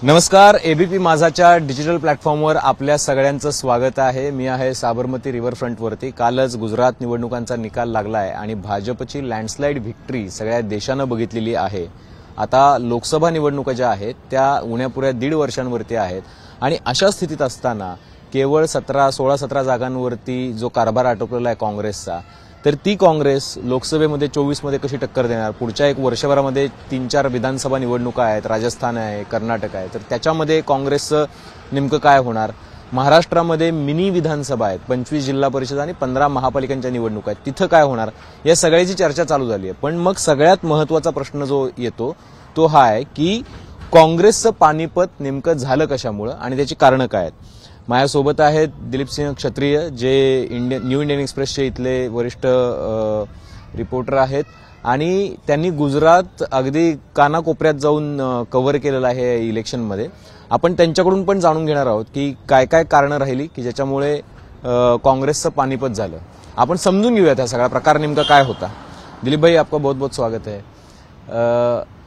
नमस्कार, ABP माझाच्या digital प्लॅटफॉर्मवर आपल्या सगळ्यांचं स्वागत आहे। मी आहे साबरमती रिव्हरफ्रंटवरती। कालच गुजरात निवडणुकांचा निकाल लागला आहे आणि भाजपची लँडस्लाइड व्हिक्टरी सगळ्या देशानं बघितलेली आहे। आता लोकसभा निवडणुका ज्या आहेत त्या उण्यापुऱ्या 1.5 वर्षांवरती आहेत आणि अशा स्थितीत असताना केवळ 16-17 जागांवरती जो कारभार आटोपलेला आहे काँग्रेसचा, तर ती काँग्रेस लोकसभेमध्ये 24 मध्ये कशी टक्कर देणार? पुढच्या एक वर्षभरामध्ये 3-4 विधानसभा निवडणुका आहेत, राजस्थान आहे, कर्नाटक आहे, तर त्याच्यामध्ये काँग्रेसचं नेमकं काय होणार? महाराष्ट्रामध्ये मिनी विधानसभा आहेत, 25 जिल्हा परिषद आणि 15 महापालिकांच्या निवडणुका आहेत, तिथं काय होणार? या सगळ्याची चर्चा चालू झाली आहे। पण मग सगळ्यात महत्त्वाचा प्रश्न जो येतो तो हा आहे की काँग्रेसचं पानिपत नेमकं झालं कशामुळे आणि त्याची कारणं काय आहेत? माझ्यासोबत आहेत दिलीप सिंह क्षत्रिय, जे न्यू इंडियन एक्सप्रेसचे इथले वरिष्ठ रिपोर्टर आहेत आणि त्यांनी गुजरात अगदी कानाकोपऱ्यात जाऊन कव्हर केलेलं आहे इलेक्शनमध्ये। आपण त्यांच्याकडून पण जाणून घेणार आहोत की काय काय कारणं राहिली की ज्याच्यामुळे काँग्रेसचं पानिपत झालं। आपण समजून घेऊयात हा सगळा प्रकार नेमका काय होता। दिलीप भाई, आपका बहुत बहुत स्वागत है।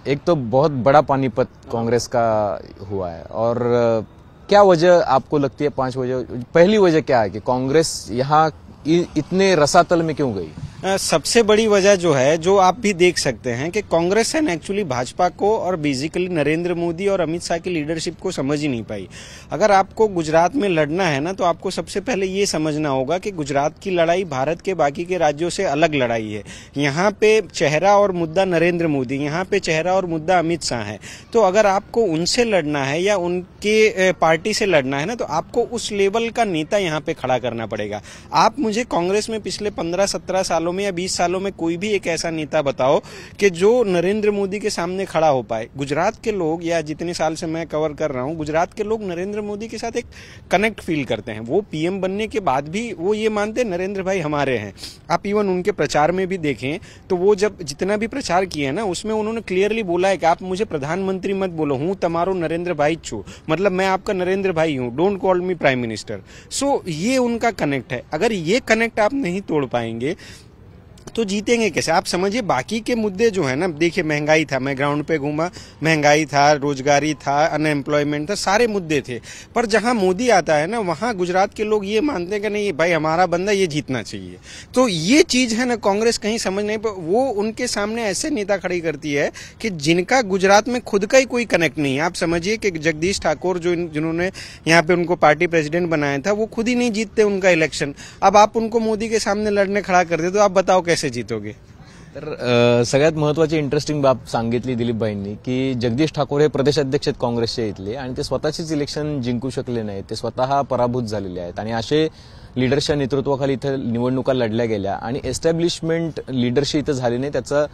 एक तो बहुत बड़ा पानीपत कांग्रेस का हुआ है और क्या वजह आपको लगती है? 5 वजह। पहली वजह क्या है कि कांग्रेस यहाँ इतने रसातल में क्यों गई? सबसे बड़ी वजह जो है, जो आप भी देख सकते हैं कि कांग्रेस है ना एक्चुअली भाजपा को और बेसिकली नरेंद्र मोदी और अमित शाह की लीडरशिप को समझ ही नहीं पाई। अगर आपको गुजरात में लड़ना है ना, तो आपको सबसे पहले ये समझना होगा कि गुजरात की लड़ाई भारत के बाकी के राज्यों से अलग लड़ाई है। यहाँ पे चेहरा और मुद्दा नरेंद्र मोदी, यहाँ पे चेहरा और मुद्दा अमित शाह है। तो अगर आपको उनसे लड़ना है या उनके पार्टी से लड़ना है ना, तो आपको उस लेवल का नेता यहाँ पे खड़ा करना पड़ेगा। आप मुझे कांग्रेस में पिछले 15-17 सालों में या 20 सालों में कोई भी एक ऐसा नेता बताओ कि जो नरेंद्र मोदी के सामने खड़ा हो पाए। गुजरात के लोग, या जितने साल से मैं कवर कर रहा हूं, गुजरात के लोग नरेंद्र मोदी के साथ एक कनेक्ट फील करते हैं। वो पीएम बनने के बाद भी वो ये मानते हैं नरेंद्र भाई हमारे हैं। आप इवन उनके प्रचार में भी देखें तो वो जब जितना भी प्रचार किया ना, उसमें उन्होंने क्लियरली बोला है कि आप मुझे प्रधानमंत्री मत बोलो, हूं तमारो नरेंद्र भाई छू, मतलब मैं आपका नरेंद्र भाई हूं, don't call me prime minister. So ये उनका कनेक्ट है। अगर ये कनेक्ट आप नहीं तोड़ पाएंगे तो जीतेंगे कैसे? आप समझिए बाकी के मुद्दे जो है ना, देखिए महंगाई था, मैं ग्राउंड पे घूमा, महंगाई था, रोजगारी था, अनएम्प्लॉयमेंट था, सारे मुद्दे थे। पर जहां मोदी आता है ना, वहां गुजरात के लोग ये मानते हैं कि नहीं भाई हमारा बंदा ये जीतना चाहिए। तो ये चीज है ना, कांग्रेस कहीं समझ नहीं, वो उनके सामने ऐसे नेता खड़ी करती है कि जिनका गुजरात में खुद का ही कोई कनेक्ट नहीं है। आप समझिए कि जगदीश ठाकुर जिन्होंने यहाँ पे उनको पार्टी प्रेसिडेंट बनाया था, वो खुद ही नहीं जीतते उनका इलेक्शन। अब आप उनको मोदी के सामने लड़ने खड़ा कर दे तो आप बताओ कैसे जीतोगे? तर सगळ्यात महत्त्वाची इंटरेस्टिंग बाब सांगितली दिलीप भाईंनी की जगदीश ठाकूर हे प्रदेशाध्यक्ष आहेत काँग्रेसचे इथले आणि ते स्वतःचीच इलेक्शन जिंकू शकले नाहीत, ते स्वतः पराभूत झालेले आहेत आणि असे लीडर्सच्या नेतृत्वाखाली इथं निवडणुका लढल्या गेल्या आणि एस्टॅब्लिशमेंट लीडरशिप इथं झाली नाही। त्याचं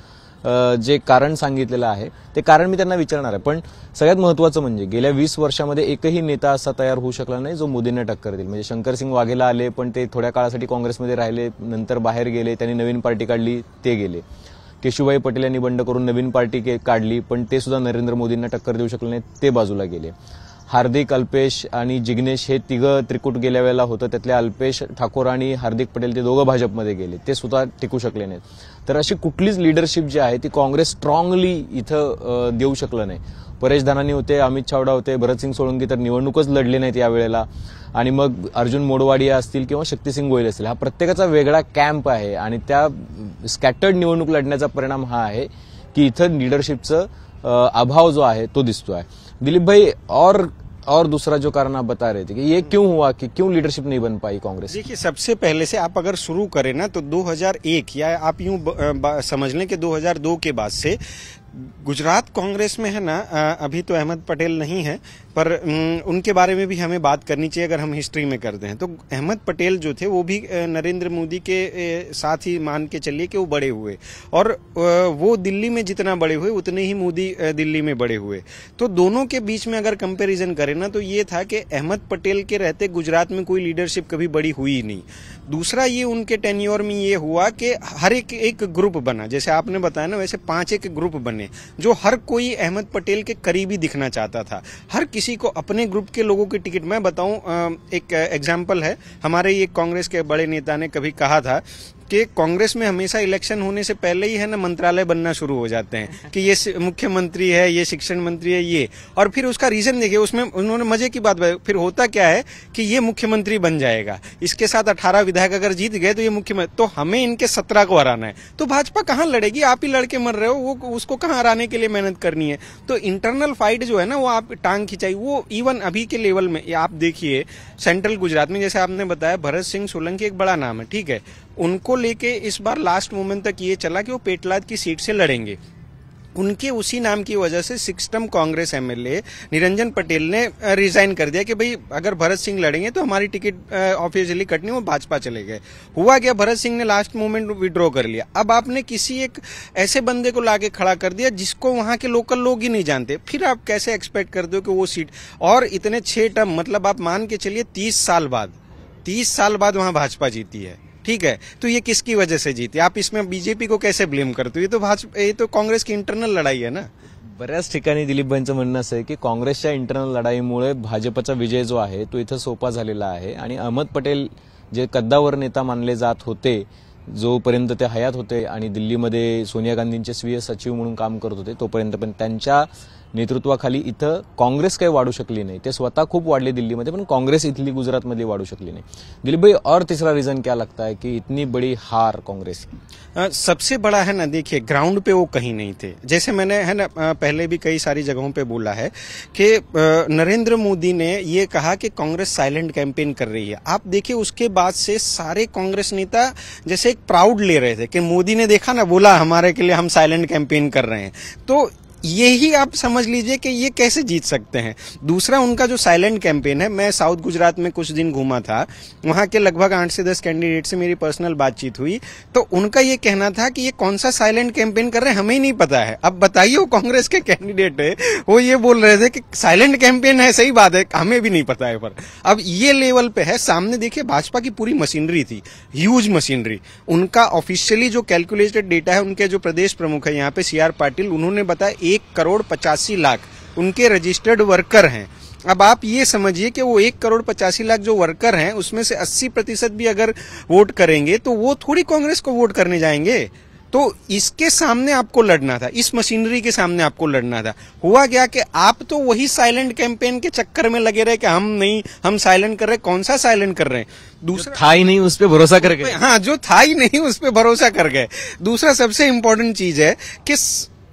जे कारण सांगितलेलं आहे ते कारण मी त्यांना विचारणार आहे। पण सगळ्यात महत्त्वाचं म्हणजे गेल्या 20 वर्षामध्ये एकही नेता असा तयार होऊ शकला नाही जो मोदींना टक्कर देईल। म्हणजे शंकरसिंग वाघेला आले, पण ते थोड्या काळासाठी काँग्रेसमध्ये राहिले, नंतर बाहेर गेले, त्यांनी नवीन पार्टी काढली, ते गेले। केशुभाई पटेल यांनी बंड करून नवीन पार्टी काढली, पण ते सुद्धा नरेंद्र मोदींना टक्कर देऊ शकले नाही, ते बाजूला गेले। हार्दिक, अल्पेश आणि जिग्नेश हे तिघं त्रिकूट गेल्या वेळेला होतं, त्यातले अल्पेश ठाकूर आणि हार्दिक पटेल ते दोघं भाजपमध्ये गेले, ते सुद्धा टिकू शकले नाहीत। तर अशी कुठलीच लीडरशिप जी आहे ती काँग्रेस स्ट्रॉंगली इथं देऊ शकलं नाही। परेश धानानी होते, अमित चावडा होते, भरतसिंग सोळंकी तर निवडणूकच लढले नाहीत यावेळेला, आणि मग अर्जुन मोडवाडिया असतील किंवा शक्तिसिंग गोयल असतील, हा प्रत्येकाचा वेगळा कॅम्प आहे आणि त्या स्कॅटर्ड निवडणूक लढण्याचा परिणाम हा आहे की इथं लीडरशिपचं अभाव जो है तो दिसतो है। दिलीप भाई, और दूसरा जो कारण आप बता रहे थे कि ये क्यों हुआ कि क्यों लीडरशिप नहीं बन पाई कांग्रेस? देखिए, सबसे पहले से आप अगर शुरू करें ना तो 2001 या आप यूं समझ लें कि 2002 के बाद से गुजरात कांग्रेस में है ना, अभी तो अहमद पटेल नहीं है, पर उनके बारे में भी हमें बात करनी चाहिए अगर हम हिस्ट्री में करते हैं। तो अहमद पटेल जो थे वो भी नरेंद्र मोदी के साथ ही मान के चलिए कि वो बड़े हुए, और वो दिल्ली में जितना बड़े हुए उतने ही मोदी दिल्ली में बड़े हुए। तो दोनों के बीच में अगर कंपैरिजन करें ना, तो ये था कि अहमद पटेल के रहते गुजरात में कोई लीडरशिप कभी बड़ी हुई ही नहीं। दूसरा ये उनके टेन्योर में ये हुआ कि हर एक ग्रुप बना, जैसे आपने बताया ना, वैसे 5 एक ग्रुप बने जो हर कोई अहमद पटेल के करीबी दिखना चाहता था। हर किसी को अपने ग्रुप के लोगों की टिकट, मैं बताऊं, एक एग्जाम्पल है, हमारे ये कांग्रेस के बड़े नेता ने कभी कहा था कि कांग्रेस में हमेशा इलेक्शन होने से पहले ही है ना मंत्रालय बनना शुरू हो जाते हैं कि ये मुख्यमंत्री है, ये शिक्षण मंत्री है, ये, और फिर उसका रीजन देखिए, उसमें उन्होंने मजे की बात बताई, फिर होता क्या है कि ये मुख्यमंत्री बन जाएगा, इसके साथ 18 विधायक अगर जीत गए तो ये मुख्यमंत्री, तो हमें इनके 17 को हराना है, तो भाजपा कहां लड़ेगी? आप ही लड़के मर रहे हो, वो उसको कहां हराने के लिए मेहनत करनी है? तो इंटरनल फाइट जो है ना, वो आप टांग खिंचाई, वो इवन अभी के लेवल में आप देखिए सेंट्रल गुजरात में, जैसे आपने बताया भरत सिंह सोलंकी एक बड़ा नाम है, ठीक है, उनको लेके इस बार लास्ट मोमेंट तक ये चला कि वो पेटलाद की सीट से लड़ेंगे। उनके उसी नाम की वजह से 6 टर्म कांग्रेस एमएलए निरंजन पटेल ने रिजाइन कर दिया कि भाई अगर भरत सिंह लड़ेंगे तो हमारी टिकट ऑफिशियली कटनी, वो भाजपा चले गए। हुआ क्या, भरत सिंह ने लास्ट मोमेंट विड्रॉ कर लिया। अब आपने किसी एक ऐसे बंदे को लाके खड़ा कर दिया जिसको वहां के लोकल लोग ही नहीं जानते, फिर आप कैसे एक्सपेक्ट करते हो कि वो सीट, और इतने 6 टर्म, मतलब आप मान के चलिए 30 साल बाद वहां भाजपा जीती है, ठीक है, तो ये किसकी वजह से जीती? आप इसमें बीजेपी को कैसे ब्लेम करते हो? ये तो कांग्रेस की इंटरनल लढाई आहे ना। बऱ्याच ठिकाणी दिलीपभाईंचं म्हणणं असं आहे की काँग्रेसच्या इंटरनल लढाईमुळे भाजपचा विजय जो आहे तो इथं सोपा झालेला आहे आणि अहमद पटेल जे कद्दावर नेता मानले जात होते, जोपर्यंत ते हयात होते आणि दिल्लीमध्ये सोनिया गांधींचे स्वीय सचिव म्हणून काम करत होते तोपर्यंत, पण त्यांच्या नेतृत्वाखाली इथं काँग्रेस काही वाढू शकली नाही। ते स्वतः खूप वाढले दिल्लीमध्ये, पण काँग्रेस इथली गुजरातमध्ये वाढू शकली नहीं। दिलीप भाई, और तीसरा रीजन क्या लगता है कि इतनी बड़ी हार कांग्रेस की? सबसे बड़ा है ना, देखिए ग्राउंड पे वो कहीं नहीं थे। जैसे मैंने है ना पहले भी कई सारी जगहों पे बोला है कि नरेंद्र मोदी ने ये कहा कि कांग्रेस साइलेंट कैंपेन कर रही है। आप देखिए उसके बाद से सारे कांग्रेस नेता जैसे एक प्राउड ले रहे थे कि मोदी ने देखा ना, बोला हमारे के लिए हम साइलेंट कैंपेन कर रहे हैं। तो यही आप समझ लीजिए कि ये कैसे जीत सकते हैं। दूसरा उनका जो साइलेंट कैंपेन है, मैं साउथ गुजरात में कुछ दिन घूमा था, वहां के लगभग 8 से 10 कैंडिडेट से मेरी पर्सनल बातचीत हुई, तो उनका ये कहना था कि ये कौन सा साइलेंट कैंपेन कर रहे हैं हमें ही नहीं पता है। अब बताइए, वो कांग्रेस के कैंडिडेट है, वो ये बोल रहे थे कि साइलेंट कैंपेन है, सही बात है, हमें भी नहीं पता है। पर अब ये लेवल पे है। सामने देखिए भाजपा की पूरी मशीनरी थी, ह्यूज मशीनरी। उनका ऑफिशियली जो कैलकुलेटेड डेटा है, उनके जो प्रदेश प्रमुख है यहाँ पे CR पाटिल, उन्होंने बताया 1,85,00,000 उनके रजिस्टर्ड वर्कर हैं। अब आप ये समझिए कि वो 1,85,00,000 जो वर्कर हैं, उसमें से 80% भी अगर वोट करेंगे तो वो थोड़ी कांग्रेस को वोट करने जाएंगे। तो इसके सामने आपको लड़ना था, इस मशीनरी के सामने आपको लड़ना था। हुआ क्या कि आप तो वही साइलेंट कैंपेन के चक्कर में लगे रहे कि हम साइलेंट कर रहे। कौन सा साइलेंट कर रहे हैं? दूसरा था ही नहीं, उस पर भरोसा कर गए। हाँ, जो था ही नहीं उस पर भरोसा कर गए। दूसरा सबसे इंपॉर्टेंट चीज है कि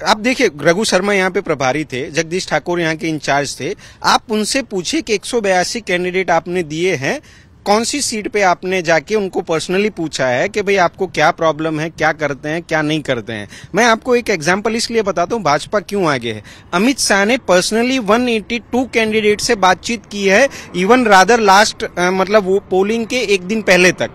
आप देखिए रघु शर्मा यहाँ पे प्रभारी थे, जगदीश ठाकुर यहाँ के इंचार्ज थे। आप उनसे पूछिए कि 182 कैंडिडेट आपने दिए हैं, कौन सी सीट पे आपने जाके उनको पर्सनली पूछा है कि भाई आपको क्या प्रॉब्लम है, क्या करते हैं, क्या नहीं करते हैं। मैं आपको एक एग्जांपल इसलिए बताता हूँ भाजपा क्यों आगे है। अमित शाह ने पर्सनली 182 कैंडिडेट से बातचीत की है, इवन रादर लास्ट मतलब वो पोलिंग के एक दिन पहले तक,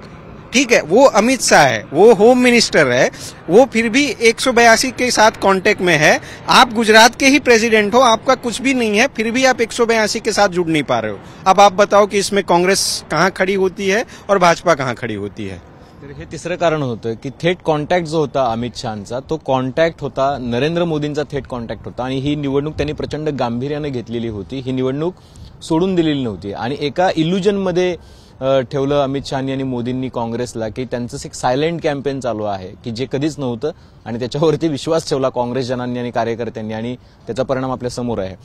ठीक है। वो अमित शाह है, वो होम मिनिस्टर है, वो फिर भी 182 के साथ कांटेक्ट में है। आप गुजरात के ही प्रेसिडेंट हो, आपका कुछ भी नहीं है, फिर भी आप 182 के साथ जुड़ नहीं पा रहे हो। अब आप बताओ कि इसमें कांग्रेस कहां खड़ी होती है और भाजपा कहां खड़ी होती है? तर हे तिसरं कारण होतं की थेट कॉन्टॅक्ट जो होता अमित शहाचा, तो कॉन्टॅक्ट होता नरेंद्र मोदींचा, थेट कॉन्टॅक्ट होता आणि ही निवडणूक त्यांनी प्रचंड गांभीर्याने घेतलेली होती। ही निवडणूक सोडून दिलेली नव्हती आणि एका इल्युजनमध्ये ठेवलं अमित शहानी आणि मोदींनी काँग्रेसला की त्यांचं एक सायलेंट कॅम्पेन चालू आहे की जे कधीच नव्हतं आणि त्याच्यावरती विश्वास ठेवला काँग्रेस जनांनी आणि कार्यकर्त्यांनी आणि त्याचा परिणाम आपल्या समोर आहे।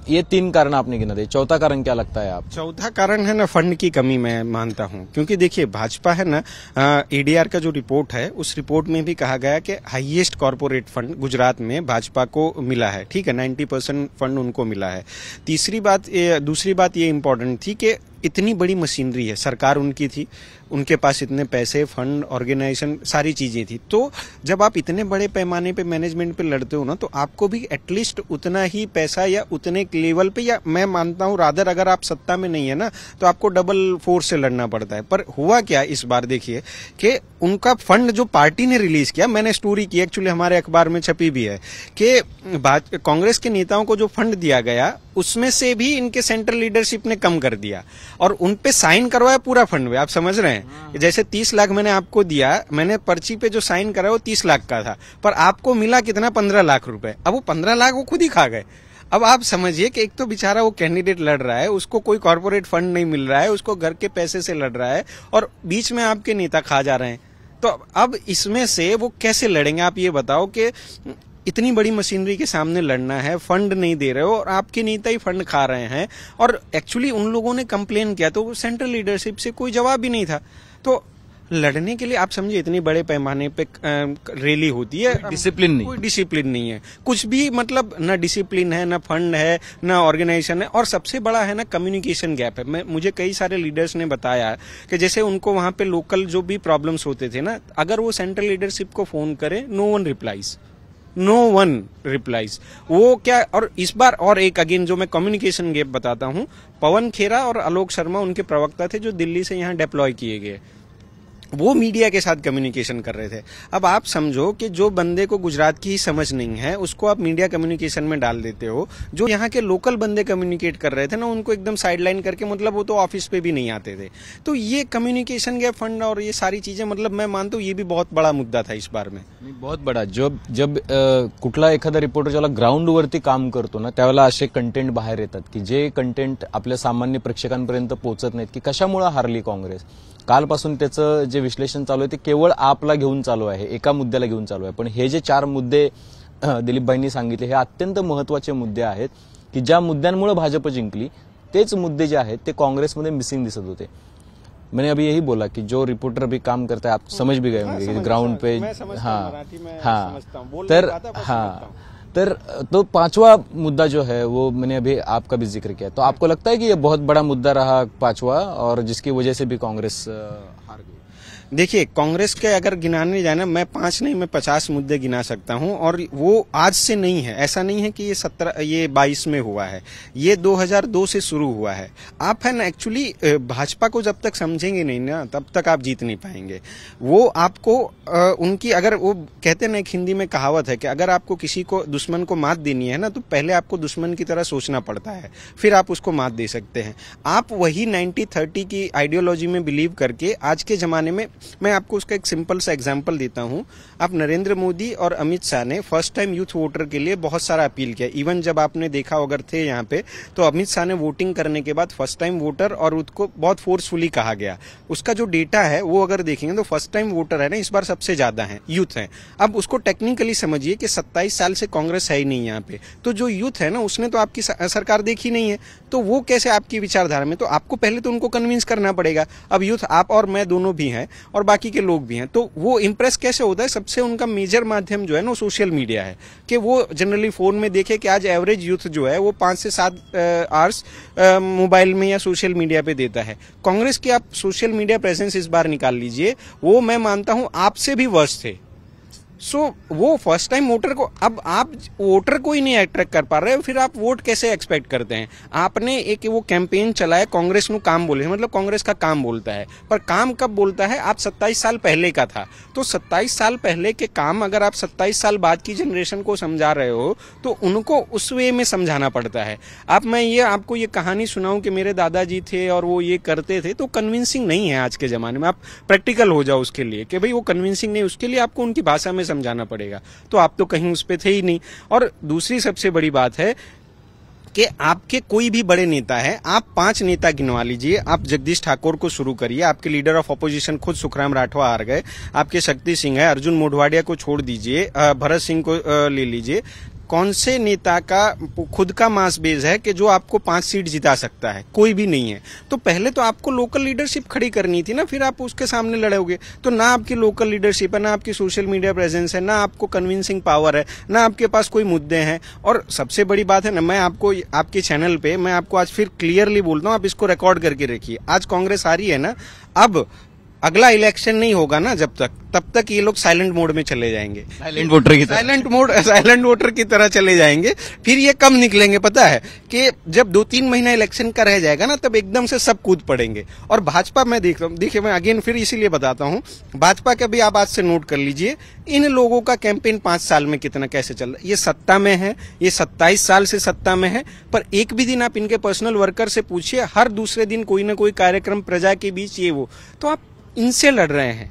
ये तीन कारण आपने गिना दे, चौथा कारण क्या लगता है आप? चौथा कारण है ना फंड की कमी, मैं मानता हूं। क्योंकि देखिए भाजपा है ना, ADR का जो रिपोर्ट है उस रिपोर्ट में भी कहा गया कि हाईएस्ट कॉर्पोरेट फंड गुजरात में भाजपा को मिला है, ठीक है, 90% फंड उनको मिला है। दूसरी बात ये इंपॉर्टेंट थी कि इतनी बड़ी मशीनरी है, सरकार उनकी थी, उनके पास इतने पैसे, फंड, ऑर्गेनाइजेशन, सारी चीजें थी। तो जब आप इतने बड़े पैमाने पे मैनेजमेंट पे लड़ते हो ना, तो आपको भी एटलीस्ट उतना ही पैसा या उतने लेवल पे, या मैं मानता हूं रादर अगर आप सत्ता में नहीं है ना तो आपको डबल फोर्स से लड़ना पड़ता है। पर हुआ क्या इस बार देखिए कि उनका फंड जो पार्टी ने रिलीज किया, मैंने स्टोरी की, एक्चुअली हमारे अखबार में छपी भी है, कि कांग्रेस के नेताओं को जो फंड दिया गया उसमें से भी इनके सेंट्रल लीडरशिप ने कम कर दिया और उनपे साइन करवाया पूरा फंड में। आप समझ रहे हैं, जैसे 30 लाख मैंने आपको दिया, मैंने पर्ची पे जो साइन करा वो 30 लाख का था, पर आपको मिला कितना? 15 लाख रुपए। अब वो 15 लाख वो खुद ही खा गए। अब आप समझिए कि एक तो बेचारा वो कैंडिडेट लड़ रहा है, उसको कोई कॉर्पोरेट फंड नहीं मिल रहा है, उसको घर के पैसे से लड़ रहा है, और बीच में आपके नेता खा जा रहे हैं। तो अब इसमें से वो कैसे लड़ेंगे? आप ये बताओ कि इतनी बड़ी मशीनरी के सामने लड़ना है, फंड नहीं दे रहे हो और आपके नेता ही फंड खा रहे हैं। और एक्चुअली उन लोगों ने कंप्लेन किया तो सेंट्रल लीडरशिप से कोई जवाब ही नहीं था। तो लड़ने के लिए आप समझिए इतनी बड़े पैमाने पे रैली होती है, डिसिप्लिन नहीं, कोई डिसिप्लिन नहीं है, कुछ भी, मतलब ना डिसिप्लिन है, ना फंड है, ना ऑर्गेनाइजेशन है, और सबसे बड़ा है ना कम्युनिकेशन गैप है। मुझे कई सारे लीडर्स ने बताया कि जैसे उनको वहां पे लोकल जो भी प्रॉब्लम्स होते थे ना, अगर वो सेंट्रल लीडरशिप को फोन करे, नो वन रिप्लाइज। वो क्या, और इस बार और एक अगेन जो मैं कम्युनिकेशन गैप बताता हूं, पवन खेरा और आलोक शर्मा उनके प्रवक्ता थे जो दिल्ली से यहां डिप्लॉय किए गए, वो मीडिया के साथ कम्युनिकेशन कर रहे थे। अब आप समझो कि जो बंदे को गुजरात की ही समझ नहीं है उसको आप मीडिया कम्युनिकेशन में डाल देते हो। जो यहाँ के लोकल बंदे कम्युनिकेट कर रहे थे ना, उनको एकदम साइडलाइन करके, मतलब वो तो ऑफिस पे भी नहीं आते थे। तो ये कम्युनिकेशन गैप, फंड और ये सारी चीजें, मतलब मैं मानता हूँ ये भी बहुत बड़ा मुद्दा था इस बार में। बहुत बडा. जब कुठला एखादा रिपोर्टर ज्याला ग्राउंडवरती काम करतो ना, त्यावेळेला असे कंटेंट बाहेर येतात की जे कंटेंट आपल्या सामान्य प्रेक्षकांपर्यंत पोहोचत नाहीत, की कशामुळे हारली काँग्रेस. कालपासून त्याचं जे विश्लेषण चालू आहे ते केवळ आपला घेऊन चालू आहे, एका मुद्द्याला घेऊन चालू आहे. पण हे जे 4 मुद्दे दिलीपभाईंनी सांगितले हे अत्यंत महत्वाचे मुद्दे आहेत की ज्या मुद्द्यांमुळे भाजप जिंकली तेच मुद्दे जे आहेत ते काँग्रेसमध्ये मिसिंग दिसत होते. मैंने अभी यही बोला कि जो रिपोर्टर अभी काम करता है, आप समझ भी गए होंगे ग्राउंड पे. तर तो 5वां मुद्दा जो है वो मैंने अभी आपका भी जिक्र किया. तो आपको लगता है कि ये बहुत बड़ा मुद्दा रहा 5वां और जिसकी वजह से भी कांग्रेस हार गई? देखिए, कांग्रेस के अगर गिनाने जाए ना, मैं 5 नहीं, मैं 50 मुद्दे गिना सकता हूं, और वो आज से नहीं है। ऐसा नहीं है कि ये 22 में हुआ है, ये 2002 से शुरू हुआ है। आप है ना, एक्चुअली भाजपा को जब तक समझेंगे नहीं ना, तब तक आप जीत नहीं पाएंगे। वो आपको उनकी, अगर वो कहते ना, एक हिंदी में कहावत है कि अगर आपको किसी को, दुश्मन को मात देनी है ना, तो पहले आपको दुश्मन की तरह सोचना पड़ता है, फिर आप उसको मात दे सकते हैं। आप वही 90-30 की आइडियोलॉजी में बिलीव करके आज के जमाने में, मैं आपको उसका एक सिंपल सा एग्जांपल देता हूं। आप नरेंद्र मोदी और अमित शाह ने फर्स्ट टाइम यूथ वोटर के लिए बहुत सारा अपील किया। इवन जब आपने देखा अगर थे यहाँ पे, तो अमित शाह ने वोटिंग करने के बाद फर्स्ट टाइम वोटर, और उसको बहुत फोर्सफुली कहा गया। उसका जो डेटा है वो अगर देखेंगे तो फर्स्ट टाइम वोटर है ना, इस बार सबसे ज्यादा है, यूथ है। अब उसको टेक्निकली समझिए कि 27 साल से कांग्रेस है ही नहीं यहाँ पे, तो जो यूथ है ना, उसने तो आपकी सरकार देखी नहीं है, तो वो कैसे आपकी विचारधारा में, तो आपको पहले तो उनको कन्विंस करना पड़ेगा। अब यूथ, आप और मैं दोनों भी हैं और बाकी के लोग भी हैं, तो वो इंप्रेस कैसे होता है? सबसे उनका मेजर माध्यम जो है ना, सोशल मीडिया है, कि वो जनरली फोन में देखे कि आज एवरेज यूथ जो है वो 5 से 7 आवर्स मोबाइल में या सोशल मीडिया पे देता है। कांग्रेस की आप सोशल मीडिया प्रेजेंस इस बार निकाल लीजिए, वो मैं मानता हूं आपसे भी वर्स्ट थे। वो फर्स्ट टाइम वोटर को, अब आप वोटर को ही नहीं अट्रैक्ट कर पा रहे हो, फिर आप वोट कैसे एक्सपेक्ट करते हैं? आपने एक वो कैंपेन चलाया, कांग्रेस नु काम बोले, मतलब कांग्रेस का काम बोलता है, पर काम कब बोलता है? आप 27 साल पहले का था, तो 27 साल पहले के काम अगर आप 27 साल बाद की जनरेशन को समझा रहे हो तो उनको उस वे में समझाना पड़ता है। मैं ये आपको ये कहानी सुनाऊं कि मेरे दादाजी थे और वो ये करते थे, तो कन्विंसिंग नहीं है आज के जमाने में। आप प्रैक्टिकल हो जाओ उसके लिए कि भाई वो कन्विंसिंग नहीं, उसके लिए आपको उनकी भाषा में समझाना पड़ेगा, तो आप तो कहीं उस पे थे ही नहीं। और दूसरी सबसे बड़ी बात है कि आपके कोई भी बड़े नेता है, आप 5 नेता गिनवा लीजिए। आप जगदीश ठाकुर को शुरू करिए, आपके लीडर ऑफ अपोजिशन खुद सुखराम राठवा हार गए, आपके शक्ति सिंह है, अर्जुन मोढवाडिया को छोड़ दीजिए, भरत सिंह को ले लीजिए। कौन से नेता का खुद का मास बेस है कि जो आपको 5 सीट जिता सकता है? कोई भी नहीं है। तो पहले तो आपको लोकल लीडरशिप खड़ी करनी थी ना, फिर आप उसके सामने लड़ोगे। तो ना आपकी लोकल लीडरशिप है, ना आपकी सोशल मीडिया प्रेजेंस है, ना आपको कन्विंसिंग पावर है, ना आपके पास कोई मुद्दे हैं। और सबसे बड़ी बात है ना, मैं आपको आपके चैनल पे मैं आपको आज फिर क्लियरली बोलता हूँ, आप इसको रिकॉर्ड करके रखिए। आज कांग्रेस आ रही है ना, अब अगला इलेक्शन नहीं होगा ना जब तक, तब तक ये लोग साइलेंट मोड में चले जाएंगे, साइलेंट वोटर की तरह चले जाएंगे। फिर ये कम निकलेंगे, पता है कि जब 2-3 महीना इलेक्शन का रह जाएगा ना, तब एकदम से सब कूद पड़ेंगे। और भाजपा मैं देख रहा हूँ, देखिए मैं अगेन फिर इसीलिए बताता हूँ, भाजपा का भी आप आज से नोट कर लीजिए, इन लोगों का कैंपेन 5 साल में कितना कैसे चल रहा है। ये सत्ता में है, ये 27 साल से सत्ता में है, पर एक भी दिन आप इनके पर्सनल वर्कर से पूछिए, हर दूसरे दिन कोई ना कोई कार्यक्रम प्रजा के बीच ये वो, तो आप इनसे लड़ रहे हैं।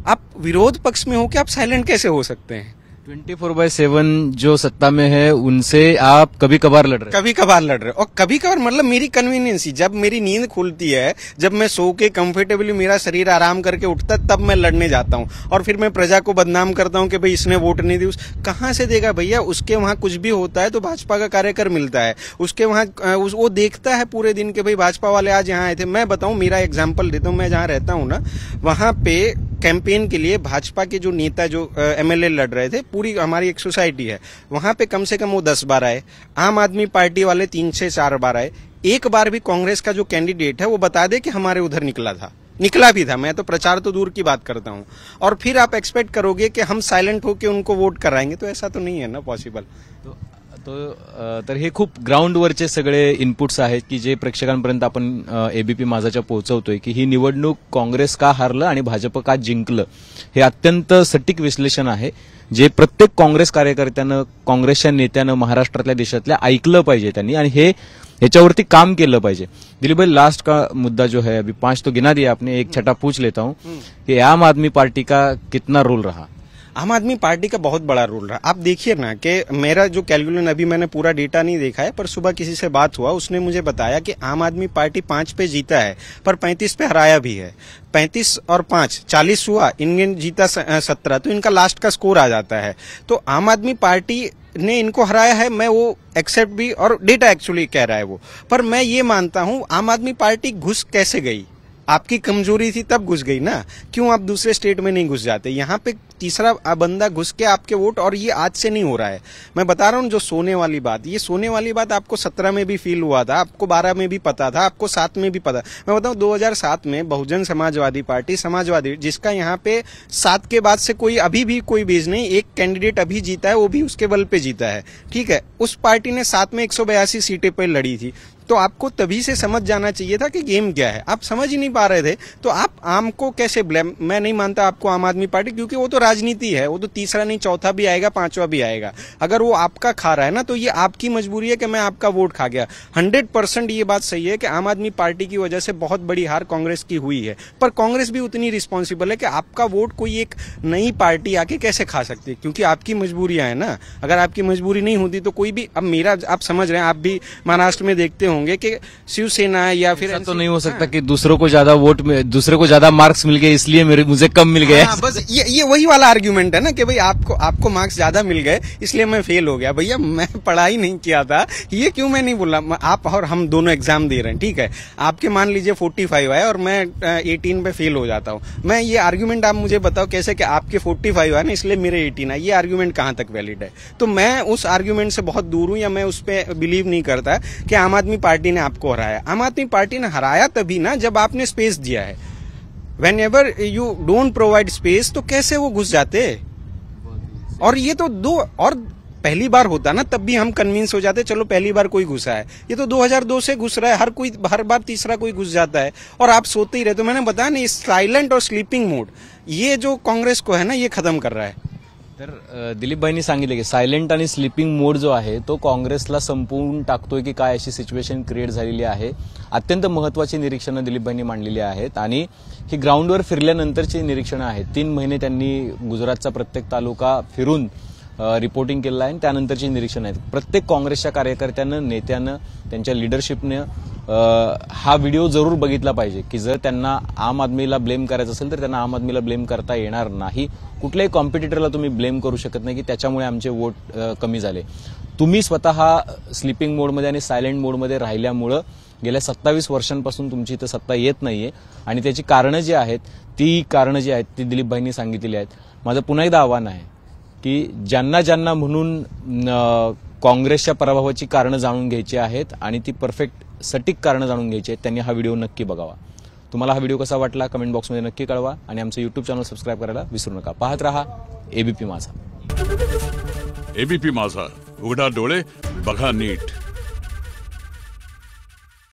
आप विरोध पक्ष में हो कि आप साइलेंट कैसे हो सकते हैं? 24/7 जो सत्ता में है उनसे आप कभी कभार लड़ रहे हैं? कभी कभार लड़ रहे, और कभी कभार मतलब मेरी कन्वीनियंस, जब मेरी नींद खुलती है, जब मैं सो के कंफर्टेबली मेरा शरीर आराम करके उठता तब मैं लड़ने जाता हूं, और फिर मैं प्रजा को बदनाम करता हूं कि भाई इसने वोट नहीं दी। कहां से देगा भैया? उसके वहां कुछ भी होता है तो भाजपा का कार्यकर मिलता है, उसके वहां वो देखता है पूरे दिन के भाई भाजपा वाले आज यहाँ आए थे। मैं बताऊं, मेरा एग्जाम्पल देता हूं, मैं जहां रहता हूं ना, वहां पे कैंपेन के लिए भाजपा के जो नेता जो एमएलए लड़ रहे थे, पूरी हमारी एक सोसाइटी है, वहां पे कम से कम वो 10 बार आए, आम आदमी पार्टी वाले 3 से 4 बार आए। एक बार भी कांग्रेस का जो कैंडिडेट है वो बता दे कि हमारे उधर निकला भी था। मैं तो प्रचार तो दूर की बात करता हूं, और फिर आप एक्सपेक्ट करोगे कि हम सायलेंट होकर उनको वोट कराएंगे, तो ऐसा तो नहीं है ना पॉसिबल। तर हे खूप ग्राउंडवरचे सगळे इनपुट्स आहेत की जे प्रेक्षकांपर्यंत आपण एबीपी माझाच्या पोहोचवतोय की ही निवडणूक काँग्रेस का हारलं आणि भाजप का जिंकलं, हे अत्यंत सटीक विश्लेषण आहे जे प्रत्येक काँग्रेस कार्यकर्त्यानं, काँग्रेसच्या नेत्यानं महाराष्ट्रातल्या देशातल्या ऐकलं पाहिजे त्यांनी, आणि हे याच्यावरती काम केलं पाहिजे। दिलीप भाई, लास्ट का मुद्दा जो है, अभी 5 तो गिना दिया आपने, एक छठा पूछ लेता हूं कि आम आदमी पार्टी का कितना रोल रहा? आम आदमी पार्टी का बहुत बड़ा रोल रहा। आप देखिए ना कि मेरा जो कैलकुलेशन, अभी मैंने पूरा डेटा नहीं देखा है, पर सुबह किसी से बात हुआ, उसने मुझे बताया कि आम आदमी पार्टी 5 पे जीता है पर 35 पे हराया भी है। 35 और 5 40 हुआ, इनने जीता 17, तो इनका लास्ट का स्कोर आ जाता है। तो आम आदमी पार्टी ने इनको हराया है, मैं वो एक्सेप्ट भी, और डेटा एक्चुअली कह रहा है वो। पर मैं ये मानता हूं, आम आदमी पार्टी घुस कैसे गई? आपकी कमजोरी थी तब घुस गई ना, क्यों आप दूसरे स्टेट में नहीं घुस जाते? यहाँ पे तीसरा बंदा घुस के आपके वोट, और ये आज से नहीं हो रहा है। मैं बता रहा हूँ जो सोने वाली बात, ये सोने वाली बात आपको 17 में भी फील हुआ था, आपको 12 में भी पता था, आपको 7 में भी पता। मैं बताऊँ 2007 में बहुजन समाजवादी पार्टी, समाजवादी, जिसका यहाँ पे 7 के बाद से कोई अभी भी कोई बेस नहीं, एक कैंडिडेट अभी जीता है, वो भी उसके बल पे जीता है, ठीक है। उस पार्टी ने 7 में 182 सीटें पर लड़ी थी। तो आपको तभी से समझ जाना चाहिए था कि गेम क्या है। आप समझ ही नहीं पा रहे थे, तो आप आम को कैसे ब्लेम? मैं नहीं मानता आपको आम आदमी पार्टी, क्योंकि वो तो राजनीति है, वो तो तीसरा नहीं चौथा भी आएगा, 5वां भी आएगा। अगर वो आपका खा रहा है ना, तो ये आपकी मजबूरी है कि मैं आपका वोट खा गया। 100% ये बात सही है कि आम आदमी पार्टी की वजह से बहुत बड़ी हार कांग्रेस की हुई है, पर कांग्रेस भी उतनी रिस्पॉन्सिबल है कि आपका वोट कोई एक नई पार्टी आके कैसे खा सकती है, क्योंकि आपकी मजबूरियां है ना। अगर आपकी मजबूरी नहीं होती तो कोई भी, अब मेरा, आप समझ रहे हैं, आप भी महाराष्ट्र में देखते होंगे कि शिवसेना या फिर ऐसा तो नहीं हो सकता कि दूसरों को ज्यादा वोट में, दूसरे को ज्यादा मार्क्स मिल गए इसलिए मुझे कम मिल गए। बस ये वही वाला आर्ग्यूमेंट है ना कि भाई आपको मार्क्स ज्यादा मिल गए इसलिए मैं फेल हो गया। भैया मैं पढ़ाई नहीं किया था, ये क्यों मैं नहीं बोला। आप और हम दोनों एग्जाम दे रहे हैं, ठीक है, आपके मान लीजिए 45 आए और मैं 18 पे फेल हो जाता हूँ। मैं ये आर्ग्यूमेंट, आप मुझे बताओ कैसे कि आपके 45 आए ना इसलिए मेरे 18 आए, ये आर्ग्यूमेंट कहां तक वैलिड है? तो मैं उस आर्ग्यूमेंट से बहुत दूर हूं, या मैं उस पर बिलीव नहीं करता कि आम आदमी पार्टी ने आपको हराया। आम आदमी पार्टी ने हराया तभी ना जब आपने स्पेस दिया है। When ever you don't provide space, तो कैसे वो घुस जाते? और ये तो और पहली बार होता ना तब भी हम कन्विंस हो जाते, चलो पहली बार कोई घुसा है। ये तो 2002 से घुस रहा है, हर बार तीसरा कोई घुस जाता है और आप सोते ही रहते। तो मैंने बताया ना, साइलेंट और स्लीपिंग मोड, ये जो कांग्रेस को है ना, ये खत्म कर रहा है। तर दिलीपभाईंनी सांगितले की सायलेंट आणि स्लीपिंग मोड जो आहे तो काँग्रेसला संपवून टाकतोय की काय, अशी सिच्युएशन क्रिएट झालेली आहे। अत्यंत महत्वाची निरीक्षणं दिलीपभाईंनी मांडलेली आहेत आणि ही ग्राउंडवर फिरल्यानंतरची निरीक्षणं आहेत। 3 महिने त्यांनी गुजरातचा प्रत्येक तालुका फिरून रिपोर्टिंग केलं आहे, त्यानंतरची निरीक्षण आहेत। प्रत्येक काँग्रेसच्या कार्यकर्त्यानं, नेत्यानं, त्यांच्या लिडरशिपने हा व्हिडिओ जरूर बघितला पाहिजे की जर त्यांना आम आदमीला ब्लेम करायचं असेल तर त्यांना आम आदमीला ब्लेम करता येणार नाही। कुठल्याही कॉम्पिटिटरला तुम्ही ब्लेम करू शकत नाही की त्याच्यामुळे आमचे वोट कमी झाले। तुम्ही स्वतः स्लीपिंग मोडमध्ये आणि सायलेंट मोडमध्ये राहिल्यामुळे गेल्या 27 वर्षांपासून तुमची इथं सत्ता येत नाहीये आणि त्याची कारणं जी आहेत ती दिलीपभाईंनी सांगितलेली आहेत। माझं पुन्हा एकदा आव्हान आहे की ज्यांना म्हणून काँग्रेसच्या पराभवाची कारणं जाणून घ्यायची आहेत आणि ती परफेक्ट सटीक कारणं जाणून घ्यायची आहेत, त्यांनी हा व्हिडिओ नक्की बघावा। तुम्हाला हा व्हिडिओ कसा वाटला कमेंट बॉक्समध्ये नक्की कळवा आणि आमचं YouTube चॅनल सबस्क्राइब करायला विसरू नका। पाहत रहा एबीपी माझा। एबीपी माझा, उघडा डोळे बघा नीट।